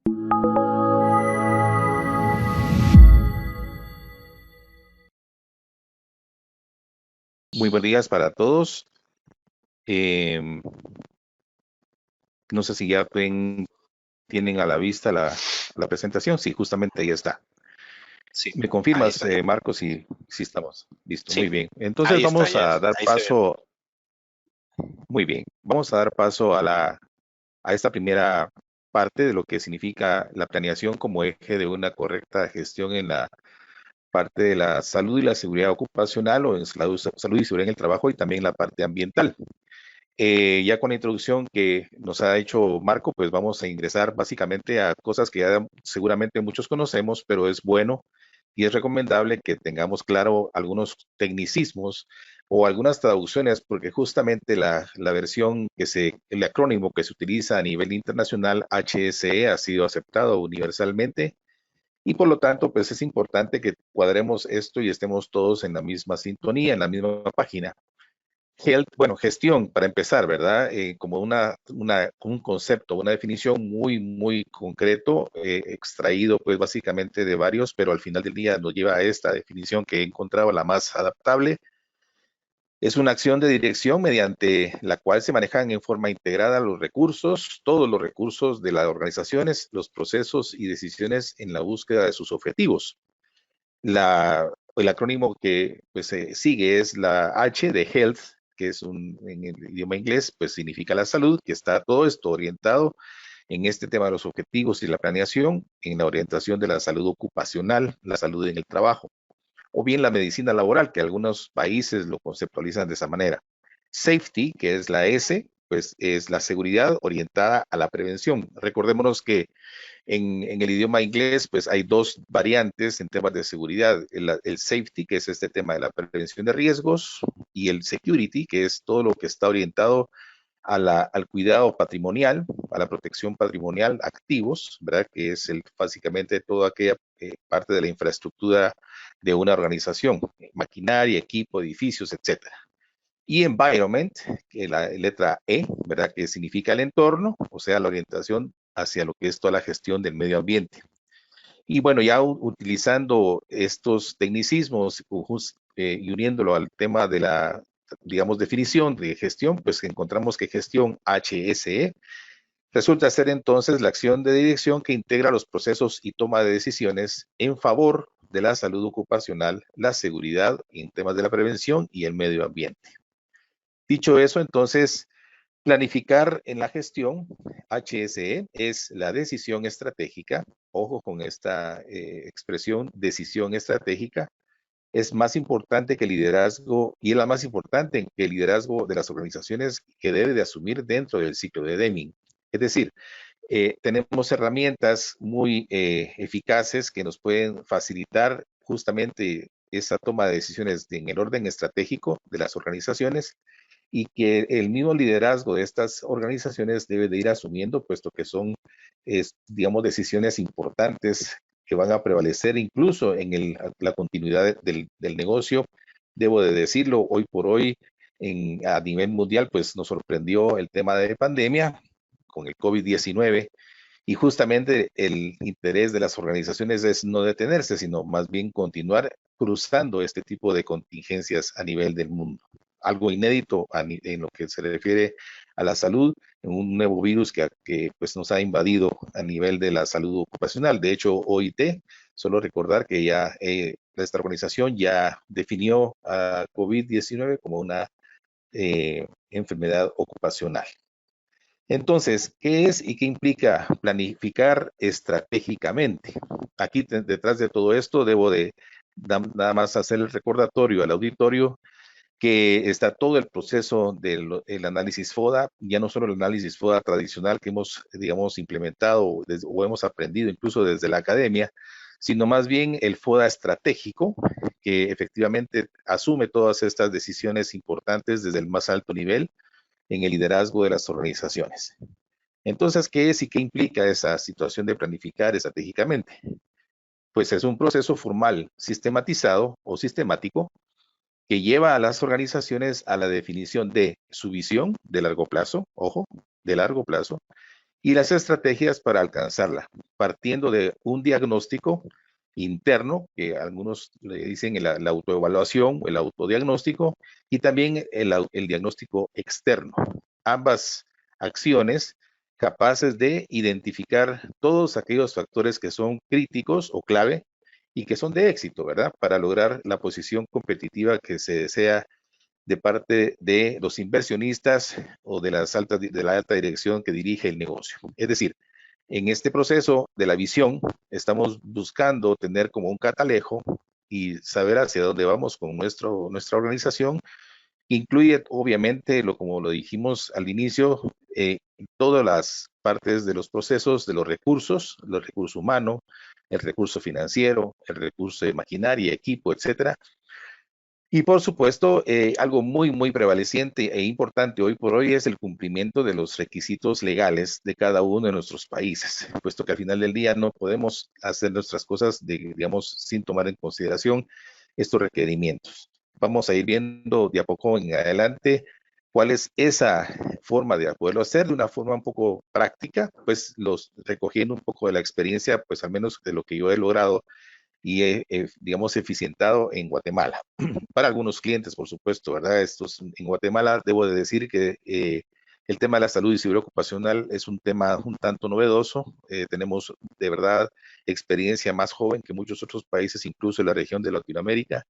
Muy buenos días para todos. Em, no sé si ya tienen a la vista la presentación. Sí, justamente ahí está. Sí, ¿Me ahí confirmas, está ya. Marcos, si estamos? Listo, muy Sí, bien. Entonces ahí está vamos ya. a dar Ahí se ve. paso, muy bien, vamos a dar paso a esta primera parte de lo que significa la planeación como eje de una correcta gestión en la parte de la salud y la seguridad ocupacional o en salud y seguridad en el trabajo y también la parte ambiental. Ya con la introducción que nos ha hecho Marco, pues vamos a ingresar básicamente a cosas que ya seguramente muchos conocemos, pero es bueno y es recomendable que tengamos claro algunos tecnicismos o algunas traducciones, porque justamente la versión el acrónimo que se utiliza a nivel internacional, HSE, ha sido aceptado universalmente y por lo tanto, pues es importante que cuadremos esto y estemos todos en la misma sintonía, en la misma página. Bueno, gestión, para empezar, ¿verdad? Como un concepto, una definición muy concreto, extraído pues básicamente de varios, pero al final del día nos lleva a esta definición que he encontrado la más adaptable. Es una acción de dirección mediante la cual se manejan en forma integrada los recursos, todos los recursos de las organizaciones, los procesos y decisiones en la búsqueda de sus objetivos. El acrónimo que pues, sigue es la H de Health, que es en el idioma inglés, pues significa la salud, que está todo esto orientado en este tema de los objetivos y la planeación, en la orientación de la salud ocupacional, la salud en el trabajo, o bien la medicina laboral, que algunos países lo conceptualizan de esa manera. Safety, que es la S, pues es la seguridad orientada a la prevención. Recordémonos que en el idioma inglés, pues hay dos variantes en temas de seguridad. El safety, que es este tema de la prevención de riesgos, y el security, que es todo lo que está orientado al cuidado patrimonial, a la protección patrimonial, activos, ¿verdad? Que es básicamente toda aquella parte de la infraestructura de una organización, maquinaria, equipo, edificios, etcétera. Y environment, que es la letra E, ¿verdad? Que significa el entorno, o sea, la orientación hacia lo que es toda la gestión del medio ambiente. Y bueno, ya utilizando estos tecnicismos y uniéndolo al tema de la, digamos, definición de gestión, pues encontramos que gestión HSE resulta ser entonces la acción de dirección que integra los procesos y toma de decisiones en favor de la salud ocupacional, la seguridad en temas de la prevención y el medio ambiente. Dicho eso, entonces, planificar en la gestión, HSE, es la decisión estratégica. Ojo con esta expresión, decisión estratégica. Es más importante que el liderazgo, y es la más importante que el liderazgo de las organizaciones que debe de asumir dentro del ciclo de Deming. Es decir, tenemos herramientas muy eficaces que nos pueden facilitar justamente esa toma de decisiones en el orden estratégico de las organizaciones y que el mismo liderazgo de estas organizaciones debe de ir asumiendo, puesto que son, digamos, decisiones importantes que van a prevalecer incluso en la continuidad del negocio. Debo de decirlo, hoy por hoy, a nivel mundial, pues nos sorprendió el tema de pandemia con el COVID-19 y justamente el interés de las organizaciones es no detenerse, sino más bien continuar cruzando este tipo de contingencias a nivel del mundo. Algo inédito en lo que se refiere a la salud, en un nuevo virus que pues nos ha invadido a nivel de la salud ocupacional. De hecho, OIT, solo recordar que ya esta organización ya definió a COVID-19 como una enfermedad ocupacional. Entonces, ¿qué es y qué implica planificar estratégicamente? Aquí detrás de todo esto debo de nada más hacer el recordatorio al auditorio que está todo el proceso del análisis FODA, ya no solo el análisis FODA tradicional que hemos, digamos, implementado o hemos aprendido incluso desde la academia, sino más bien el FODA estratégico, que efectivamente asume todas estas decisiones importantes desde el más alto nivel en el liderazgo de las organizaciones. Entonces, ¿qué es y qué implica esa situación de planificar estratégicamente? Pues es un proceso formal, sistematizado o sistemático que lleva a las organizaciones a la definición de su visión de largo plazo, ojo, de largo plazo, y las estrategias para alcanzarla, partiendo de un diagnóstico interno, que algunos le dicen la autoevaluación o el autodiagnóstico, y también el diagnóstico externo. Ambas acciones capaces de identificar todos aquellos factores que son críticos o clave y que son de éxito, ¿verdad? Para lograr la posición competitiva que se desea de parte de los inversionistas o de la alta dirección que dirige el negocio. Es decir, en este proceso de la visión estamos buscando tener como un catalejo y saber hacia dónde vamos con nuestra organización. Incluye obviamente, como lo dijimos al inicio, todas las partes de los procesos, de los recursos, el recurso humano, el recurso financiero, el recurso de maquinaria, equipo, etcétera. Y por supuesto, algo muy prevaleciente e importante hoy por hoy es el cumplimiento de los requisitos legales de cada uno de nuestros países, puesto que al final del día no podemos hacer nuestras cosas, digamos, sin tomar en consideración estos requerimientos. Vamos a ir viendo de a poco en adelante cuál es esa forma de poderlo hacer de una forma un poco práctica, pues recogiendo un poco de la experiencia, pues al menos de lo que yo he logrado y digamos, eficientado en Guatemala. Para algunos clientes, por supuesto, ¿verdad? En Guatemala debo de decir que el tema de la salud y seguridad ocupacional es un tema un tanto novedoso. Tenemos de verdad experiencia más joven que muchos otros países, incluso en la región de Latinoamérica.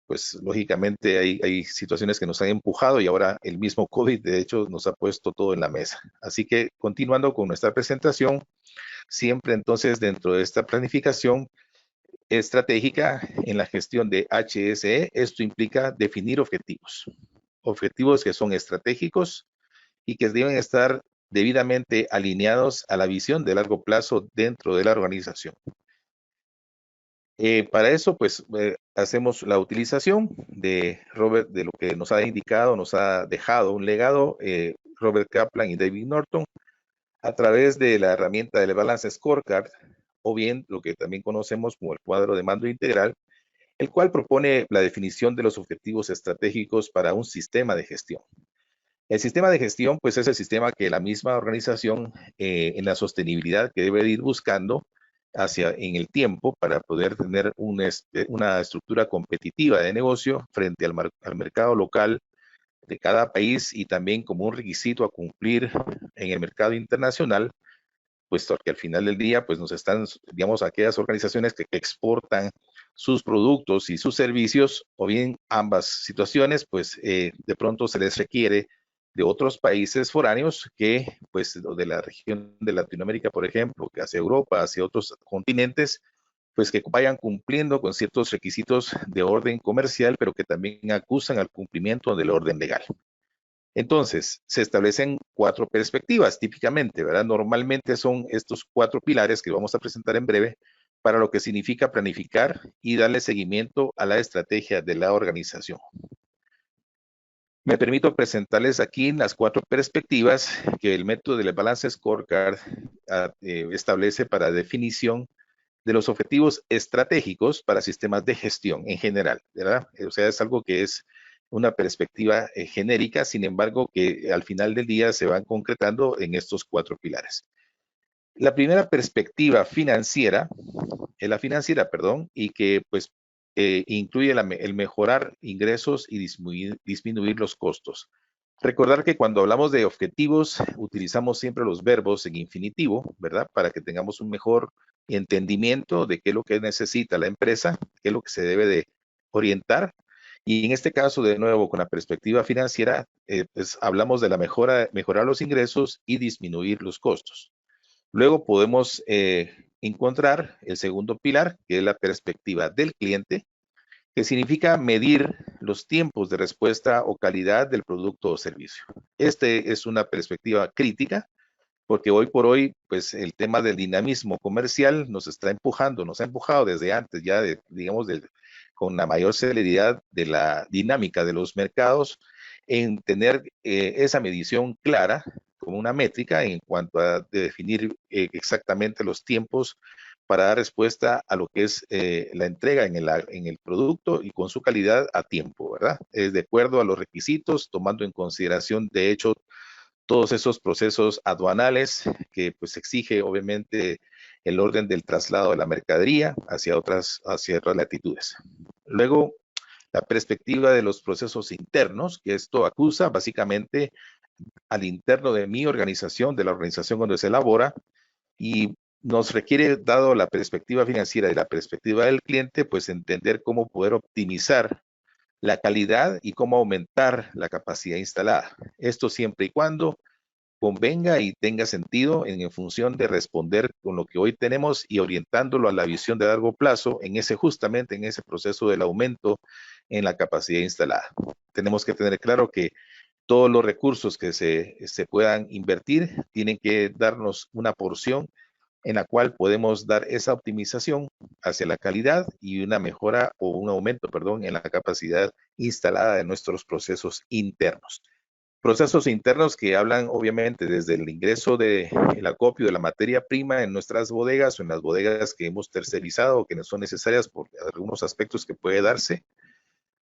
Pues lógicamente hay situaciones que nos han empujado y ahora el mismo COVID de hecho nos ha puesto todo en la mesa. Así que continuando con nuestra presentación, siempre entonces dentro de esta planificación estratégica en la gestión de HSE, esto implica definir objetivos. Objetivos que son estratégicos y que deben estar debidamente alineados a la visión de largo plazo dentro de la organización. Para eso, pues, hacemos la utilización de Robert, de lo que nos ha indicado, nos ha dejado un legado, Robert Kaplan y David Norton, a través de la herramienta del Balance Scorecard, o bien lo que también conocemos como el cuadro de mando integral, el cual propone la definición de los objetivos estratégicos para un sistema de gestión. El sistema de gestión, pues es el sistema que la misma organización en la sostenibilidad que debe ir buscando en el tiempo para poder tener una estructura competitiva de negocio frente al mercado local de cada país y también como un requisito a cumplir en el mercado internacional, puesto que al final del día, pues nos están, digamos, aquellas organizaciones que exportan sus productos y sus servicios, o bien ambas situaciones, pues de pronto se les requiere de otros países foráneos que, pues, de la región de Latinoamérica, por ejemplo, que hacia Europa, hacia otros continentes, pues que vayan cumpliendo con ciertos requisitos de orden comercial, pero que también acusan al cumplimiento del orden legal. Entonces, se establecen 4 perspectivas típicamente, ¿verdad? Normalmente son estos 4 pilares que vamos a presentar en breve para lo que significa planificar y darle seguimiento a la estrategia de la organización. Me permito presentarles aquí las 4 perspectivas que el método del Balance Scorecard establece para definición de los objetivos estratégicos para sistemas de gestión en general, ¿verdad? O sea, es algo que es una perspectiva genérica, sin embargo, que al final del día se van concretando en estos 4 pilares. La primera perspectiva financiera, perdón, y que pues incluye el mejorar ingresos y disminuir los costos. Recordar que cuando hablamos de objetivos, utilizamos siempre los verbos en infinitivo, ¿verdad? Para que tengamos un mejor entendimiento de qué es lo que necesita la empresa, qué es lo que se debe de orientar. Y en este caso, de nuevo, con la perspectiva financiera, pues hablamos de mejorar los ingresos y disminuir los costos. Luego podemos encontrar el segundo pilar, que es la perspectiva del cliente, que significa medir los tiempos de respuesta o calidad del producto o servicio. Este es una perspectiva crítica porque hoy por hoy, pues el tema del dinamismo comercial nos está empujando, nos ha empujado desde antes ya, digamos, con la mayor celeridad de la dinámica de los mercados en tener esa medición clara como una métrica en cuanto a definir exactamente los tiempos para dar respuesta a lo que es la entrega en el producto y con su calidad a tiempo, ¿verdad? Es de acuerdo a los requisitos, tomando en consideración, de hecho, todos esos procesos aduanales que pues exige obviamente el orden del traslado de la mercadería hacia hacia otras latitudes. Luego, la perspectiva de los procesos internos, que esto acusa básicamente al interno de mi organización, de la organización donde se elabora, y nos requiere, dado la perspectiva financiera y la perspectiva del cliente, pues entender cómo poder optimizar la calidad y cómo aumentar la capacidad instalada. Esto siempre y cuando convenga y tenga sentido en función de responder con lo que hoy tenemos y orientándolo a la visión de largo plazo en justamente en ese proceso del aumento en la capacidad instalada. Tenemos que tener claro que todos los recursos que se puedan invertir tienen que darnos una porción en la cual podemos dar esa optimización hacia la calidad y una mejora o un aumento, perdón, en la capacidad instalada de nuestros procesos internos. Procesos internos que hablan obviamente desde el ingreso del acopio de la materia prima en nuestras bodegas o en las bodegas que hemos tercerizado o que no son necesarias por algunos aspectos que puede darse.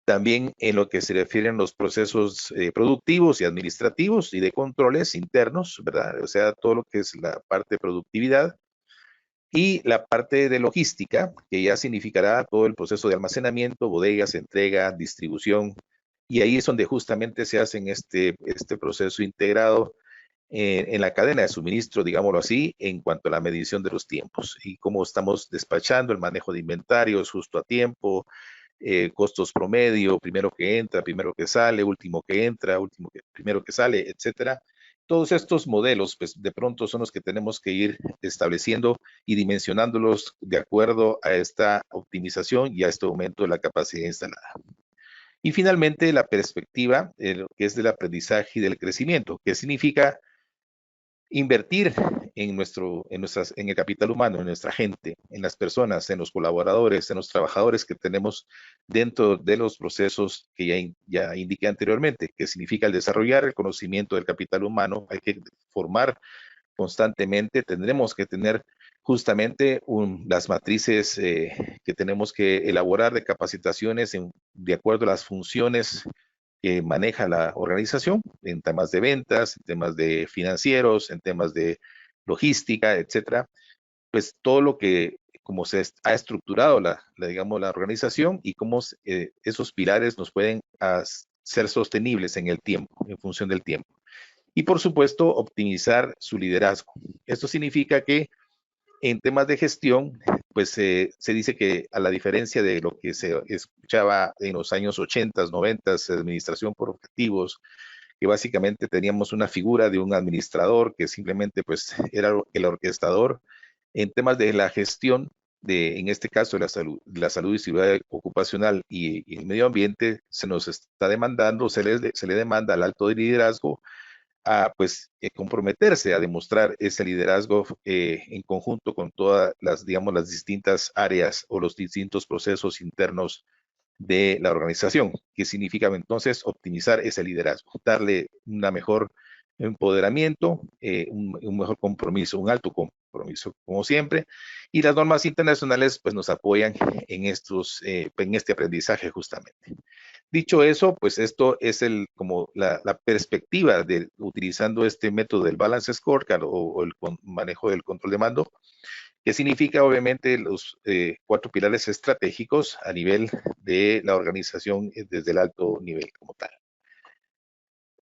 También en lo que se refieren los procesos productivos y administrativos y de controles internos, ¿verdad? O sea, todo lo que es la parte de productividad y la parte de logística, que ya significará todo el proceso de almacenamiento, bodegas, entrega, distribución, y ahí es donde justamente se hace este proceso integrado en la cadena de suministro, digámoslo así, en cuanto a la medición de los tiempos y cómo estamos despachando el manejo de inventarios justo a tiempo, costos promedio, primero que entra, primero que sale, último que entra, primero que sale, etcétera. Todos estos modelos, pues de pronto son los que tenemos que ir estableciendo y dimensionándolos de acuerdo a esta optimización y a este aumento de la capacidad instalada. Y finalmente, la perspectiva, que es del aprendizaje y del crecimiento, que significa invertir en el capital humano, en nuestra gente, en las personas, en los colaboradores, en los trabajadores que tenemos dentro de los procesos que ya indiqué anteriormente, que significa el desarrollar el conocimiento del capital humano. Hay que formar constantemente, tendremos que tener justamente las matrices que tenemos que elaborar de capacitaciones de acuerdo a las funciones que maneja la organización en temas de ventas, en temas de financieros, en temas de logística, etcétera. Pues todo lo que, como se ha estructurado digamos, la organización y cómo esos pilares nos pueden ser sostenibles en el tiempo, en función del tiempo. Y por supuesto, optimizar su liderazgo. Esto significa que en temas de gestión, pues se dice que a la diferencia de lo que se escuchaba en los años 80, 90, administración por objetivos, que básicamente teníamos una figura de un administrador que simplemente pues era el orquestador. En temas de la gestión, en este caso la salud y seguridad ocupacional y el medio ambiente, se nos está demandando, se le demanda al alto liderazgo a pues comprometerse a demostrar ese liderazgo en conjunto con todas digamos, las distintas áreas o los distintos procesos internos de la organización, que significa entonces optimizar ese liderazgo, darle una mejor empoderamiento, un mejor compromiso, un alto compromiso, como siempre. Y las normas internacionales pues nos apoyan en este aprendizaje justamente. Dicho eso, pues esto es como la perspectiva de utilizando este método del Balance Scorecard o el manejo del control de mando, que significa obviamente los 4 pilares estratégicos a nivel de la organización desde el alto nivel como tal.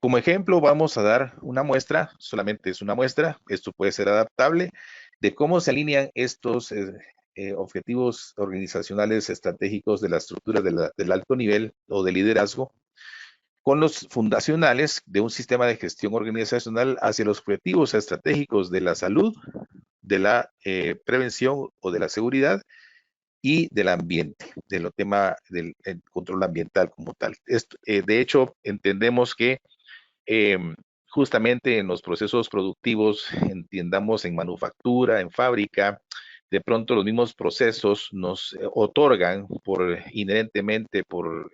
Como ejemplo, vamos a dar una muestra, solamente es una muestra, esto puede ser adaptable, de cómo se alinean estos objetivos organizacionales estratégicos de la estructura del alto nivel o de liderazgo con los fundacionales de un sistema de gestión organizacional hacia los objetivos estratégicos de la salud, de la prevención o de la seguridad y del ambiente, del tema del control ambiental como tal. De hecho, entendemos que eh, justamente en los procesos productivos, entendamos en manufactura, en fábrica, de pronto los mismos procesos nos otorgan inherentemente por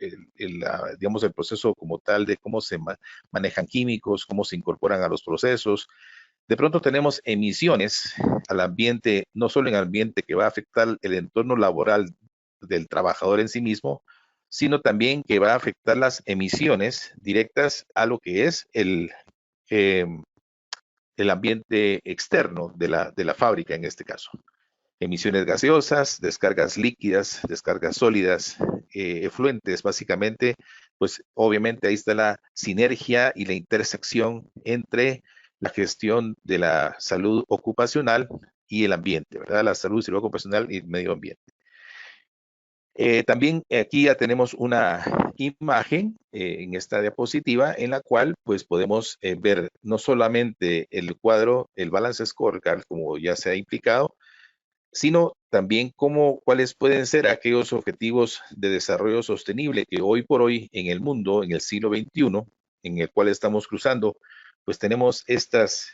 digamos, el proceso como tal de cómo se manejan químicos, cómo se incorporan a los procesos. De pronto tenemos emisiones al ambiente, no solo en el ambiente que va a afectar el entorno laboral del trabajador en sí mismo, sino también que va a afectar las emisiones directas a lo que es el el ambiente externo de la fábrica en este caso. Emisiones gaseosas, descargas líquidas, descargas sólidas, efluentes, básicamente, pues obviamente ahí está la sinergia y la intersección entre la gestión de la salud ocupacional y el ambiente, ¿verdad? La salud ocupacional y el medio ambiente. También aquí ya tenemos una imagen en esta diapositiva en la cual pues podemos ver no solamente el cuadro, el balance scorecard, como ya se ha implicado, sino también cuáles pueden ser aquellos objetivos de desarrollo sostenible que hoy por hoy en el mundo, en el siglo XXI, en el cual estamos cruzando, pues tenemos estas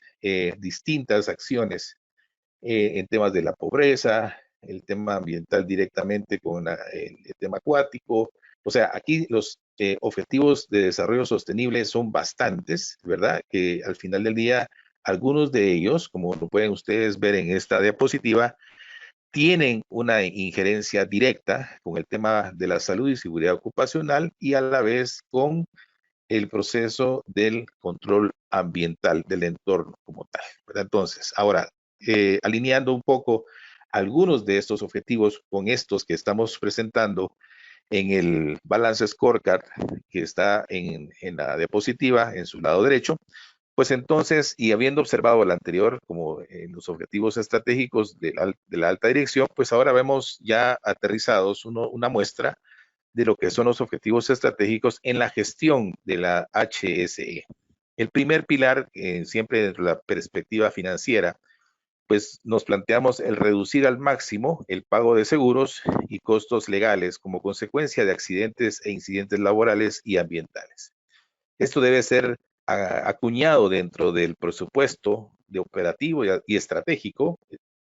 distintas acciones en temas de la pobreza, el tema ambiental directamente con el tema acuático. O sea, aquí los objetivos de desarrollo sostenible son bastantes, ¿verdad? Que al final del día, algunos de ellos, como lo pueden ustedes ver en esta diapositiva, tienen una injerencia directa con el tema de la salud y seguridad ocupacional y a la vez con el proceso del control ambiental del entorno como tal, ¿verdad? Entonces, ahora, alineando un poco algunos de estos objetivos con estos que estamos presentando en el Balance Scorecard que está en la diapositiva en su lado derecho, pues entonces, y habiendo observado el anterior como los objetivos estratégicos de la alta dirección, pues ahora vemos ya aterrizados una muestra de lo que son los objetivos estratégicos en la gestión de la HSE. El primer pilar, siempre desde la perspectiva financiera, pues nos planteamos el reducir al máximo el pago de seguros y costos legales como consecuencia de accidentes e incidentes laborales y ambientales. Esto debe ser acuñado dentro del presupuesto de operativo y estratégico.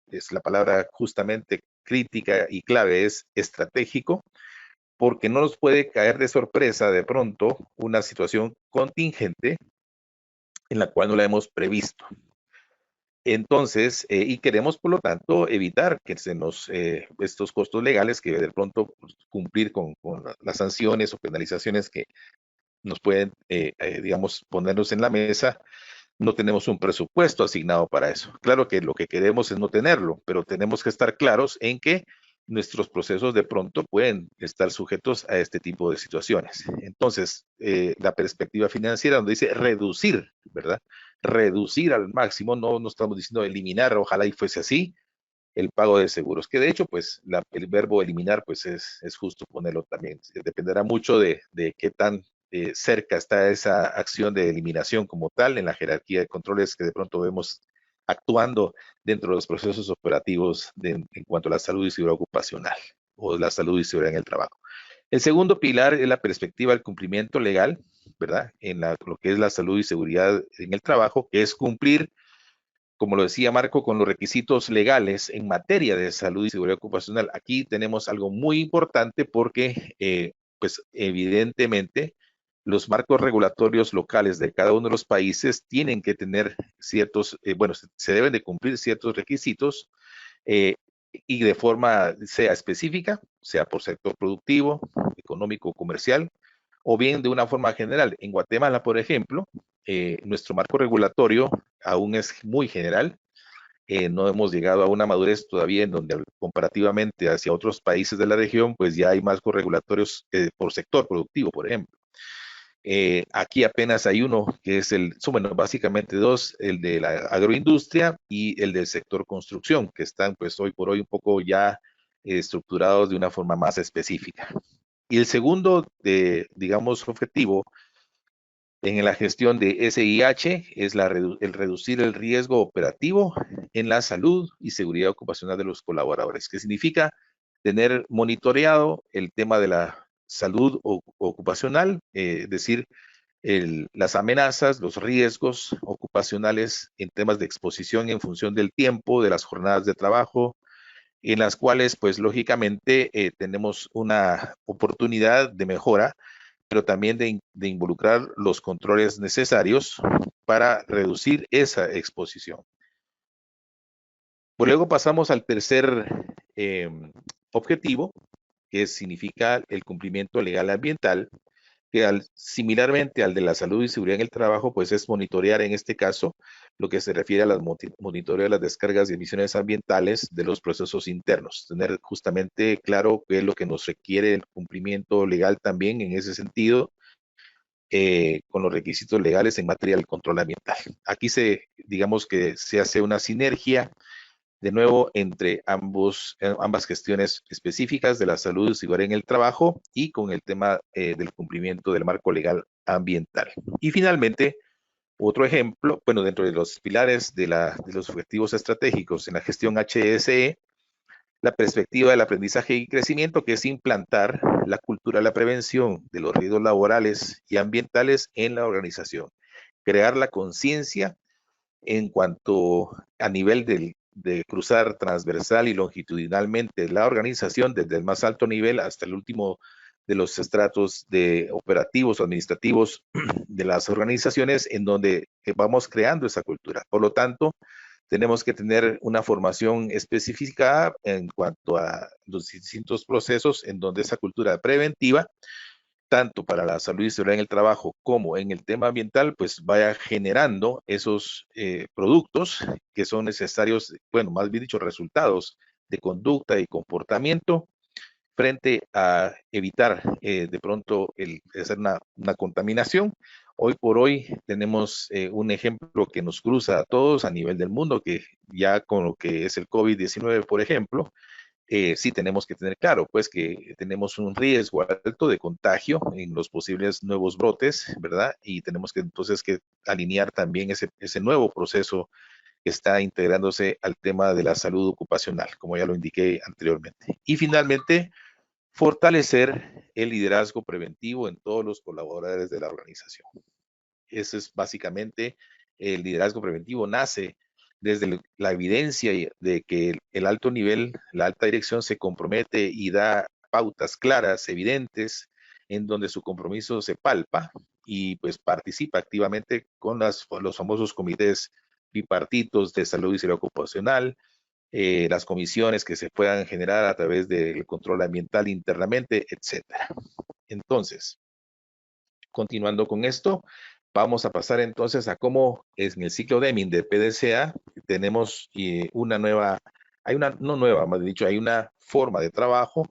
Es la palabra justamente crítica y clave, es estratégico, porque no nos puede caer de sorpresa de pronto una situación contingente en la cual no la hemos previsto. Entonces, y queremos, por lo tanto, evitar que se nos, estos costos legales, que de pronto pues, cumplir con las sanciones o penalizaciones que nos pueden, digamos, ponernos en la mesa, no tenemos un presupuesto asignado para eso. Claro que lo que queremos es no tenerlo, pero tenemos que estar claros en que nuestros procesos de pronto pueden estar sujetos a este tipo de situaciones. Entonces, la perspectiva financiera donde dice reducir, ¿verdad? Reducir al máximo, no estamos diciendo eliminar, ojalá y fuese así, el pago de seguros, que de hecho, pues, el verbo eliminar, pues, es justo ponerlo también. Dependerá mucho de qué tan cerca está esa acción de eliminación como tal en la jerarquía de controles que de pronto vemos actuando dentro de los procesos operativos en cuanto a la salud y seguridad ocupacional o la salud y seguridad en el trabajo. El segundo pilar es la perspectiva del cumplimiento legal, ¿verdad? Lo que es la salud y seguridad en el trabajo, que es cumplir, como lo decía Marco, con los requisitos legales en materia de salud y seguridad ocupacional. Aquí tenemos algo muy importante porque, pues evidentemente, los marcos regulatorios locales de cada uno de los países tienen que tener ciertos, bueno, se deben de cumplir ciertos requisitos eh, y de forma sea específica, sea por sector productivo, económico, comercial, o bien de una forma general. En Guatemala, por ejemplo, nuestro marco regulatorio aún es muy general. No hemos llegado a una madurez todavía en donde comparativamente hacia otros países de la región, pues ya hay marcos regulatorios por sector productivo, por ejemplo. Aquí apenas hay uno, que es son, bueno, básicamente dos, el de la agroindustria y el del sector construcción, que están pues hoy por hoy un poco ya estructurados de una forma más específica. Y el segundo, digamos, objetivo en la gestión de SIH es el reducir el riesgo operativo en la salud y seguridad ocupacional de los colaboradores, que significa tener monitoreado el tema de la salud ocupacional, es decir, las amenazas, los riesgos ocupacionales en temas de exposición en función del tiempo, de las jornadas de trabajo, en las cuales, pues lógicamente, tenemos una oportunidad de mejora, pero también de involucrar los controles necesarios para reducir esa exposición. Pues luego pasamos al tercer objetivo, que significa el cumplimiento legal ambiental, que similarmente al de la salud y seguridad en el trabajo, pues es monitorear en este caso lo que se refiere a las monitoreo de las descargas y emisiones ambientales de los procesos internos, tener justamente claro qué es lo que nos requiere el cumplimiento legal también en ese sentido, con los requisitos legales en materia del control ambiental. Aquí digamos que se hace una sinergia de nuevo entre ambas gestiones específicas de la salud y seguridad en el trabajo y con el tema del cumplimiento del marco legal ambiental. Y finalmente, otro ejemplo, bueno, dentro de los pilares de los objetivos estratégicos en la gestión HSE, la perspectiva del aprendizaje y crecimiento, que es implantar la cultura de la prevención de los riesgos laborales y ambientales en la organización, crear la conciencia en cuanto a nivel de cruzar transversal y longitudinalmente la organización desde el más alto nivel hasta el último de los estratos de operativos o administrativos de las organizaciones en donde vamos creando esa cultura. Por lo tanto, tenemos que tener una formación específica en cuanto a los distintos procesos en donde esa cultura preventiva tanto para la salud y seguridad en el trabajo como en el tema ambiental, pues vaya generando esos productos que son necesarios, bueno, más bien dicho, resultados de conducta y comportamiento frente a evitar de pronto el hacer una contaminación. Hoy por hoy tenemos un ejemplo que nos cruza a todos a nivel del mundo, que ya con lo que es el COVID-19, por ejemplo, sí tenemos que tener claro, pues que tenemos un riesgo alto de contagio en los posibles nuevos brotes, ¿verdad? Y tenemos que entonces que alinear también ese nuevo proceso que está integrándose al tema de la salud ocupacional, como ya lo indiqué anteriormente. Y finalmente, fortalecer el liderazgo preventivo en todos los colaboradores de la organización. Eso es básicamente el liderazgo preventivo, nace desde la evidencia de que el alto nivel, la alta dirección se compromete y da pautas claras, evidentes, en donde su compromiso se palpa y pues participa activamente con los famosos comités bipartitos de salud y seguridad ocupacional, las comisiones que se puedan generar a través del control ambiental internamente, etcétera. Entonces, continuando con esto, vamos a pasar entonces a cómo es en el ciclo Deming de PDCA tenemos una nueva, hay una, no nueva, más dicho, hay una forma de trabajo,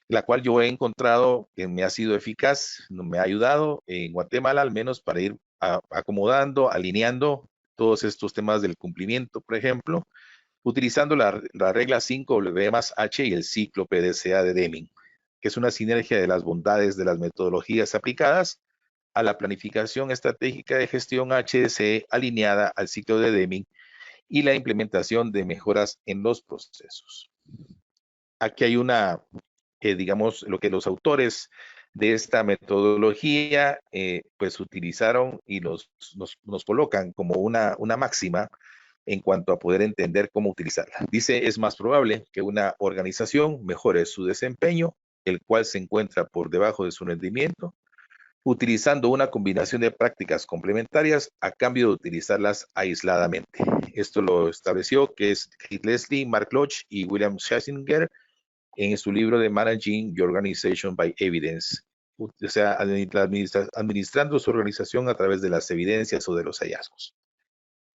la cual yo he encontrado que me ha sido eficaz, me ha ayudado en Guatemala al menos para ir acomodando, alineando todos estos temas del cumplimiento, por ejemplo, utilizando la regla 5W más H y el ciclo PDCA de Deming, que es una sinergia de las bondades de las metodologías aplicadas a la planificación estratégica de gestión HSE alineada al ciclo de Deming y la implementación de mejoras en los procesos. Aquí hay digamos, lo que los autores de esta metodología pues utilizaron y nos colocan como una máxima en cuanto a poder entender cómo utilizarla. Dice, es más probable que una organización mejore su desempeño, el cual se encuentra por debajo de su rendimiento, utilizando una combinación de prácticas complementarias a cambio de utilizarlas aisladamente. Esto lo estableció que es Keith Leslie, Mark Lodge y William Schlesinger en su libro de Managing Your Organization by Evidence, o sea, administrando su organización a través de las evidencias o de los hallazgos.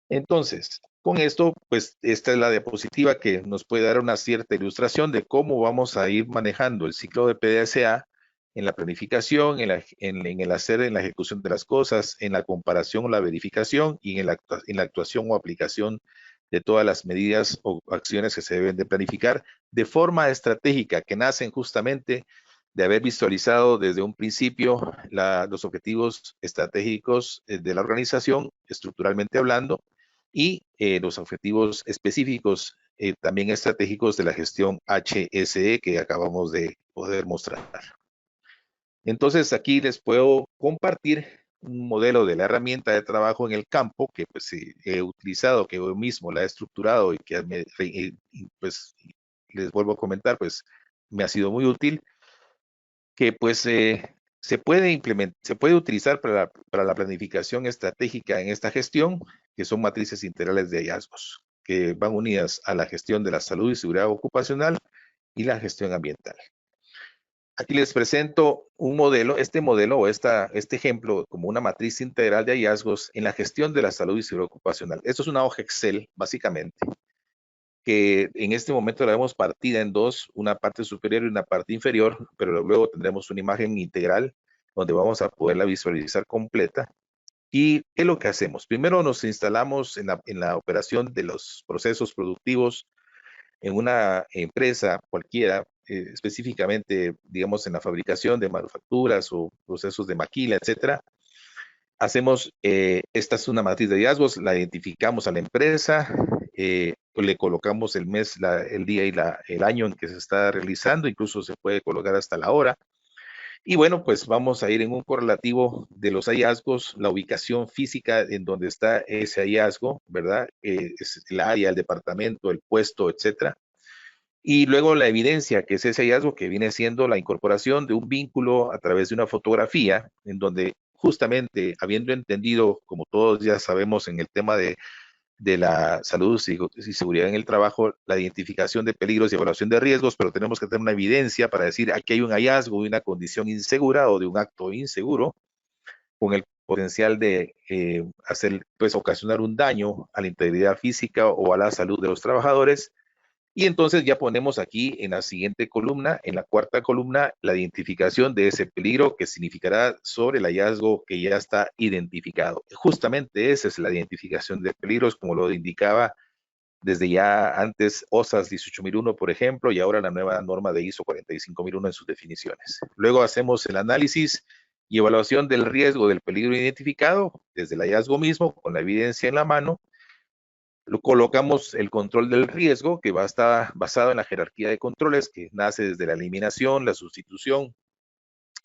Entonces, con esto, pues esta es la diapositiva que nos puede dar una cierta ilustración de cómo vamos a ir manejando el ciclo de PDCA en la planificación, en el hacer, en la ejecución de las cosas, en la comparación o la verificación y en la actuación o aplicación de todas las medidas o acciones que se deben de planificar de forma estratégica, que nacen justamente de haber visualizado desde un principio los objetivos estratégicos de la organización, estructuralmente hablando, y los objetivos específicos también estratégicos de la gestión HSE que acabamos de poder mostrar. Entonces aquí les puedo compartir un modelo de la herramienta de trabajo en el campo que pues he utilizado, que yo mismo la he estructurado y que pues les vuelvo a comentar, pues me ha sido muy útil, que pues se puede utilizar para la planificación estratégica en esta gestión, que son matrices integrales de hallazgos, que van unidas a la gestión de la salud y seguridad ocupacional y la gestión ambiental. Aquí les presento un modelo, este modelo o este ejemplo como una matriz integral de hallazgos en la gestión de la salud y seguridad ocupacional. Esto es una hoja Excel, básicamente, que en este momento la vemos partida en dos, una parte superior y una parte inferior, pero luego tendremos una imagen integral donde vamos a poderla visualizar completa. ¿Y qué es lo que hacemos? Primero nos instalamos en la operación de los procesos productivos en una empresa cualquiera, específicamente, digamos, en la fabricación de manufacturas o procesos de maquila, etcétera. Hacemos, esta es una matriz de hallazgos, la identificamos a la empresa, le colocamos el mes, el día y el año en que se está realizando, incluso se puede colocar hasta la hora. Y bueno, pues vamos a ir en un correlativo de los hallazgos, la ubicación física en donde está ese hallazgo, ¿verdad? Es el área, el departamento, el puesto, etcétera. Y luego la evidencia, que es ese hallazgo que viene siendo la incorporación de un vínculo a través de una fotografía, en donde justamente habiendo entendido, como todos ya sabemos en el tema de la salud y seguridad en el trabajo, la identificación de peligros y evaluación de riesgos, pero tenemos que tener una evidencia para decir aquí hay un hallazgo de una condición insegura o de un acto inseguro, con el potencial de hacer, pues, ocasionar un daño a la integridad física o a la salud de los trabajadores. Y entonces ya ponemos aquí en la siguiente columna, en la cuarta columna, la identificación de ese peligro que significará sobre el hallazgo que ya está identificado. Justamente esa es la identificación de peligros, como lo indicaba desde ya antes OSAS 18001, por ejemplo, y ahora la nueva norma de ISO 45001 en sus definiciones. Luego hacemos el análisis y evaluación del riesgo del peligro identificado desde el hallazgo mismo, con la evidencia en la mano. Lo colocamos el control del riesgo, que va a estar basado en la jerarquía de controles, que nace desde la eliminación, la sustitución,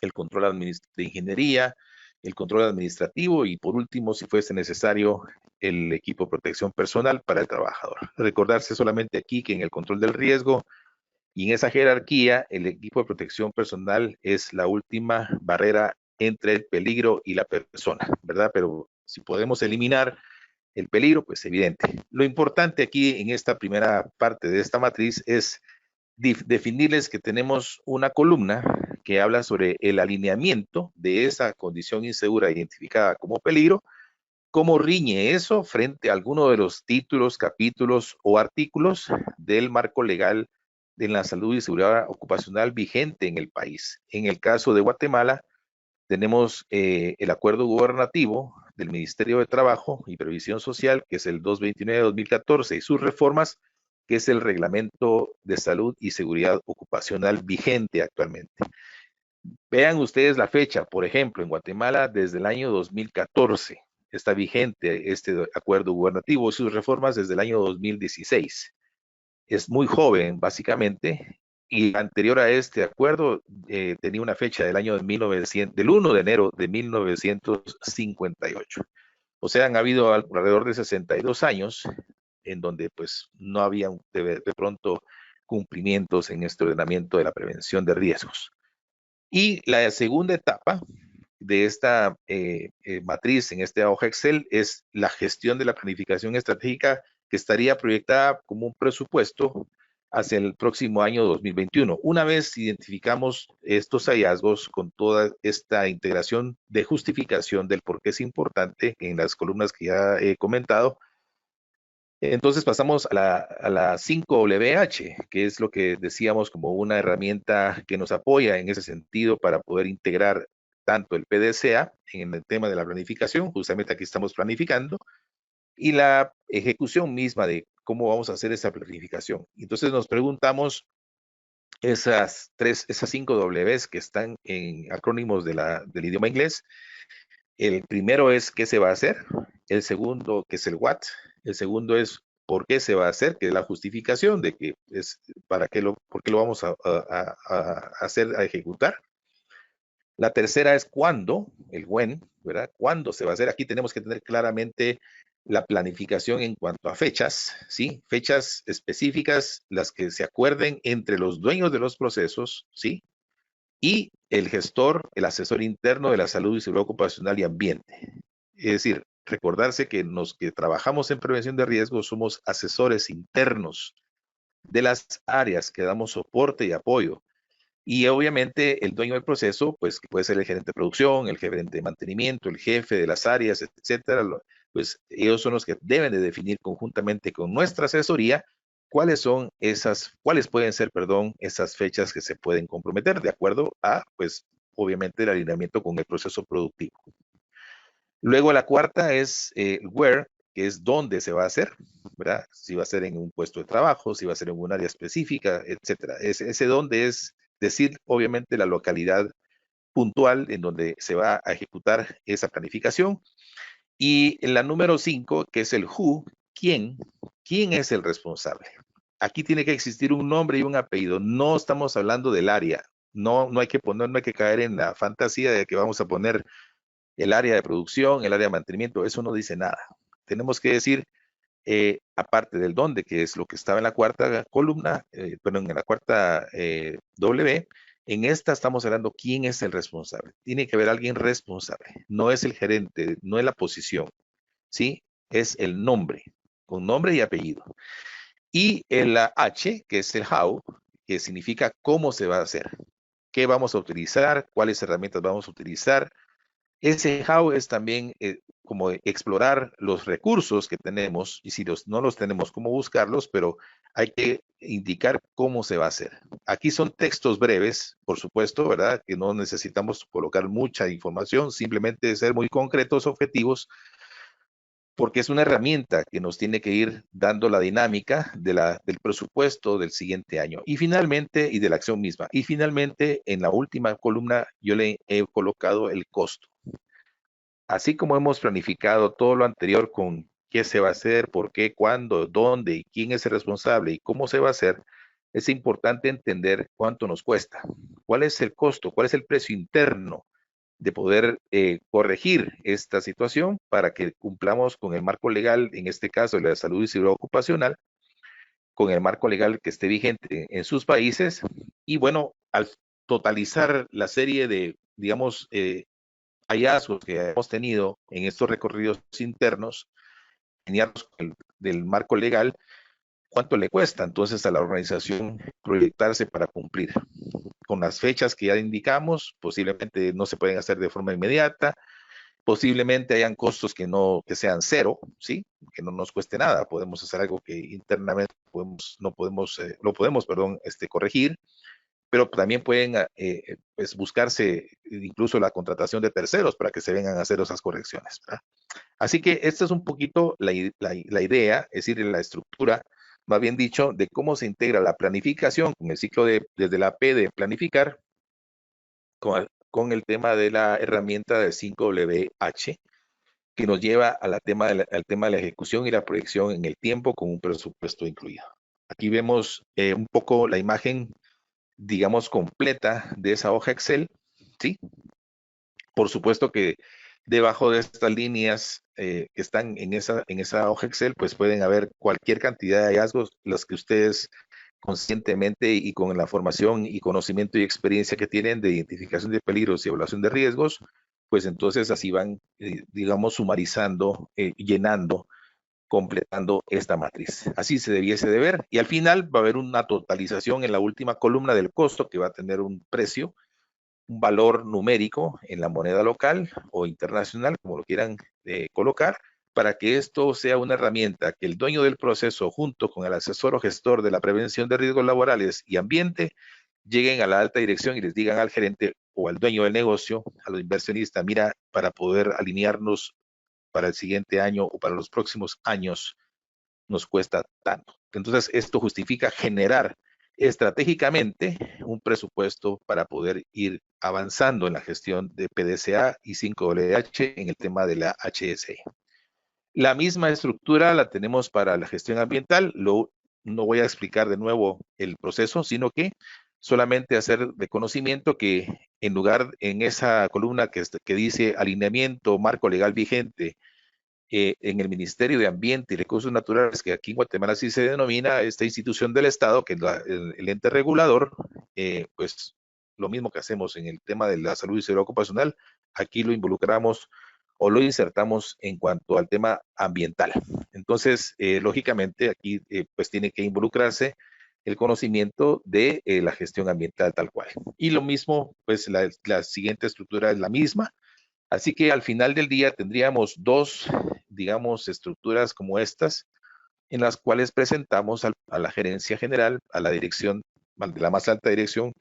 el control de ingeniería, el control administrativo y por último, si fuese necesario, el equipo de protección personal para el trabajador. Recordarse solamente aquí que en el control del riesgo y en esa jerarquía, el equipo de protección personal es la última barrera entre el peligro y la persona, ¿verdad? Pero si podemos eliminar el peligro, pues evidente. Lo importante aquí en esta primera parte de esta matriz es definirles que tenemos una columna que habla sobre el alineamiento de esa condición insegura identificada como peligro, cómo riñe eso frente a alguno de los títulos, capítulos o artículos del marco legal de la salud y seguridad ocupacional vigente en el país. En el caso de Guatemala, tenemos el acuerdo gubernativo del Ministerio de Trabajo y Previsión Social, que es el 229 de 2014, y sus reformas, que es el Reglamento de Salud y Seguridad Ocupacional vigente actualmente. Vean ustedes la fecha, por ejemplo, en Guatemala desde el año 2014 está vigente este acuerdo gubernativo y sus reformas desde el año 2016. Es muy joven, básicamente, y anterior a este acuerdo tenía una fecha del año de 1900, del 1 de enero de 1958. O sea, han habido alrededor de 62 años en donde pues no había de pronto cumplimientos en este ordenamiento de la prevención de riesgos. Y la segunda etapa de esta matriz en esta hoja Excel es la gestión de la planificación estratégica que estaría proyectada como un presupuesto hacia el próximo año 2021. Una vez identificamos estos hallazgos con toda esta integración de justificación del por qué es importante en las columnas que ya he comentado, entonces pasamos a la 5WH, que es lo que decíamos como una herramienta que nos apoya en ese sentido para poder integrar tanto el PDCA en el tema de la planificación, justamente aquí estamos planificando, y la ejecución misma de cómo vamos a hacer esa planificación. Entonces nos preguntamos esas 5 Ws que están en acrónimos del idioma inglés. El primero es qué se va a hacer, el segundo que es el what, el segundo es por qué se va a hacer, que es la justificación de que es para qué por qué lo vamos a hacer, a ejecutar. La tercera es cuándo, el when, ¿verdad? ¿Cuándo se va a hacer? Aquí tenemos que tener claramente la planificación en cuanto a fechas, ¿sí? Fechas específicas, las que se acuerden entre los dueños de los procesos, ¿sí? Y el gestor, el asesor interno de la salud y seguridad ocupacional y ambiente. Es decir, recordarse que los que trabajamos en prevención de riesgos somos asesores internos de las áreas que damos soporte y apoyo Y obviamente el dueño del proceso, pues que puede ser el gerente de producción, el gerente de mantenimiento, el jefe de las áreas, etcétera, pues ellos son los que deben de definir conjuntamente con nuestra asesoría cuáles pueden ser, perdón, esas fechas que se pueden comprometer de acuerdo a, pues, obviamente el alineamiento con el proceso productivo. Luego la cuarta es where, que es dónde se va a hacer, ¿verdad? Si va a ser en un puesto de trabajo, si va a ser en un área específica, etcétera. Ese dónde es decir, obviamente, la localidad puntual en donde se va a ejecutar esa planificación. Y en la número 5, que es el who, ¿quién? ¿Quién es el responsable? Aquí tiene que existir un nombre y un apellido. No estamos hablando del área. No hay que poner, no hay que caer en la fantasía de que vamos a poner el área de producción, el área de mantenimiento. Eso no dice nada. Tenemos que decir, aparte del dónde, que es lo que estaba en la cuarta columna, perdón, en la cuarta W, en esta estamos hablando quién es el responsable. Tiene que haber alguien responsable. No es el gerente, no es la posición, ¿sí? Es el nombre, con nombre y apellido. Y el H, que es el how, que significa cómo se va a hacer, qué vamos a utilizar, cuáles herramientas vamos a utilizar. Ese how es también como explorar los recursos que tenemos y si no los tenemos, cómo buscarlos, pero hay que indicar cómo se va a hacer. Aquí son textos breves, por supuesto, ¿verdad? Que no necesitamos colocar mucha información, simplemente ser muy concretos, objetivos, porque es una herramienta que nos tiene que ir dando la dinámica del presupuesto del siguiente año. Y finalmente, y de la acción misma. Y finalmente, en la última columna, yo le he colocado el costo. Así como hemos planificado todo lo anterior con qué se va a hacer, por qué, cuándo, dónde y quién es el responsable y cómo se va a hacer, es importante entender cuánto nos cuesta, cuál es el costo, cuál es el precio interno de poder corregir esta situación para que cumplamos con el marco legal, en este caso de la salud y seguridad ocupacional, con el marco legal que esté vigente en sus países. Y bueno, al totalizar la serie de, digamos, hallazgos que hemos tenido en estos recorridos internos, del marco legal, cuánto le cuesta entonces a la organización proyectarse para cumplir. Con las fechas que ya indicamos, posiblemente no se pueden hacer de forma inmediata, posiblemente hayan costos que sean cero, ¿sí? Que no nos cueste nada, podemos hacer algo que internamente lo podemos, perdón, corregir, pero también pueden pues buscarse incluso la contratación de terceros para que se vengan a hacer esas correcciones, ¿verdad? Así que esta es un poquito la idea, es decir, la estructura, más bien dicho, de cómo se integra la planificación con el ciclo desde la P de planificar, con el tema de la herramienta de 5WH, que nos lleva al tema de la ejecución y la proyección en el tiempo con un presupuesto incluido. Aquí vemos un poco la imagen, digamos, completa de esa hoja Excel, ¿sí? Por supuesto que debajo de estas líneas que están en esa hoja Excel, pues pueden haber cualquier cantidad de hallazgos, los que ustedes conscientemente y con la formación y conocimiento y experiencia que tienen de identificación de peligros y evaluación de riesgos, pues entonces así van, digamos, sumarizando, llenando, completando esta matriz. Así se debiese de ver. Y al final va a haber una totalización en la última columna del costo que va a tener un precio, un valor numérico en la moneda local o internacional, como lo quieran colocar, para que esto sea una herramienta que el dueño del proceso, junto con el asesor o gestor de la prevención de riesgos laborales y ambiente, lleguen a la alta dirección y les digan al gerente o al dueño del negocio, a los inversionistas, mira, para poder alinearnos para el siguiente año o para los próximos años, nos cuesta tanto. Entonces, esto justifica generar estratégicamente un presupuesto para poder ir avanzando en la gestión de PDCA y 5WH en el tema de la HSE. La misma estructura la tenemos para la gestión ambiental. No voy a explicar de nuevo el proceso, sino que solamente hacer de conocimiento que en lugar en esa columna que dice alineamiento, marco legal vigente, en el Ministerio de Ambiente y Recursos Naturales, que aquí en Guatemala sí se denomina esta institución del Estado, que es el ente regulador, pues lo mismo que hacemos en el tema de la salud y seguridad ocupacional, aquí lo involucramos o lo insertamos en cuanto al tema ambiental. Entonces, lógicamente, aquí pues tiene que involucrarse el conocimiento de la gestión ambiental tal cual. Y lo mismo, pues la siguiente estructura es la misma. Así que al final del día tendríamos dos, digamos, estructuras como estas, en las cuales presentamos a la gerencia general, a la dirección, de la más alta dirección,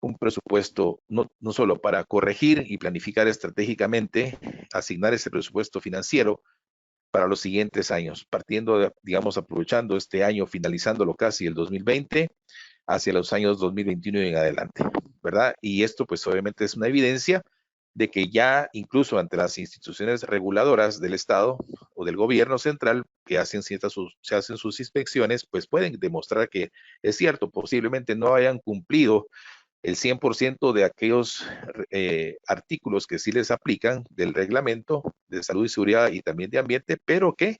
un presupuesto no solo para corregir y planificar estratégicamente, asignar ese presupuesto financiero para los siguientes años, partiendo, digamos, aprovechando este año, finalizándolo casi el 2020, hacia los años 2021 y en adelante, ¿verdad? Y esto pues obviamente es una evidencia de que ya incluso ante las instituciones reguladoras del Estado o del gobierno central que se hacen sus inspecciones, pues pueden demostrar que es cierto, posiblemente no hayan cumplido el 100% de aquellos artículos que sí les aplican del reglamento de salud y seguridad y también de ambiente, pero que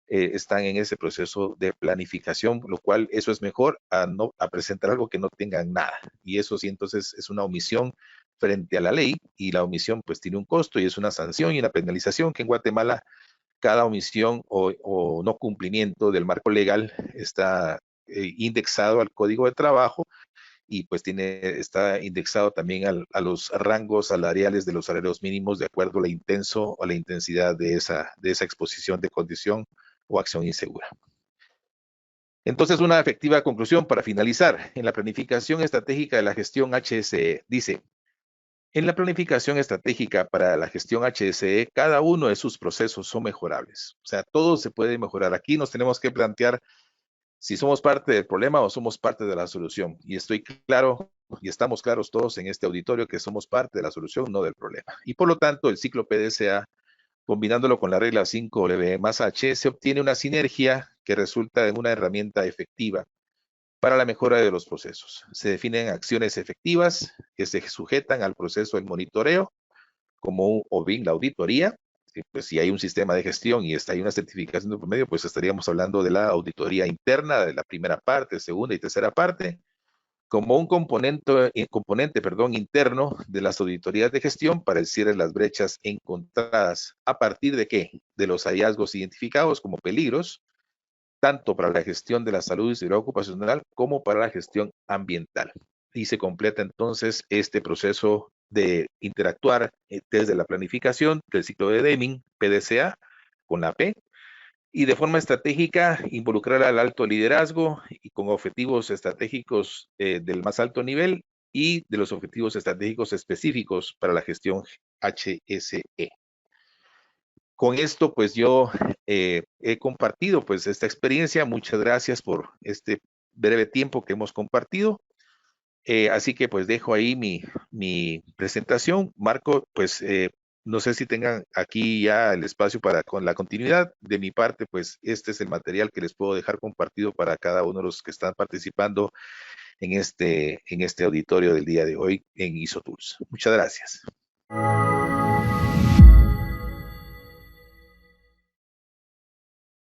están en ese proceso de planificación, lo cual eso es mejor a presentar algo que no tengan nada. Y eso sí, entonces es una omisión frente a la ley y la omisión pues tiene un costo y es una sanción y una penalización que en Guatemala cada omisión o no cumplimiento del marco legal está indexado al Código de Trabajo y pues está indexado también a los rangos salariales de los salarios mínimos de acuerdo a la intenso o la intensidad de esa exposición de condición o acción insegura. Entonces, una efectiva conclusión para finalizar. En la planificación estratégica de la gestión HSE, dice, en la planificación estratégica para la gestión HSE, cada uno de sus procesos son mejorables. O sea, todo se puede mejorar. Aquí nos tenemos que plantear si somos parte del problema o somos parte de la solución. Y estoy claro, y estamos claros todos en este auditorio que somos parte de la solución, no del problema. Y por lo tanto, el ciclo PDCA, combinándolo con la regla 5W más H, se obtiene una sinergia que resulta en una herramienta efectiva para la mejora de los procesos. Se definen acciones efectivas que se sujetan al proceso del monitoreo, como o bien la auditoría. Pues si hay un sistema de gestión y hay una certificación de promedio, pues estaríamos hablando de la auditoría interna, de la primera parte, segunda y tercera parte, como un componente interno de las auditorías de gestión para el cierre de las brechas encontradas. ¿A partir de qué? De los hallazgos identificados como peligros, tanto para la gestión de la salud y seguridad ocupacional como para la gestión ambiental. Y se completa entonces este proceso de interactuar desde la planificación del ciclo de Deming, PDCA, con la P, y de forma estratégica involucrar al alto liderazgo y con objetivos estratégicos del más alto nivel y de los objetivos estratégicos específicos para la gestión HSE. Con esto, pues yo he compartido pues esta experiencia. Muchas gracias por este breve tiempo que hemos compartido. Así que pues dejo ahí mi presentación. Marco, pues no sé si tengan aquí ya el espacio para con la continuidad. De mi parte, pues este es el material que les puedo dejar compartido para cada uno de los que están participando en este auditorio del día de hoy en ISO Tools. Muchas gracias.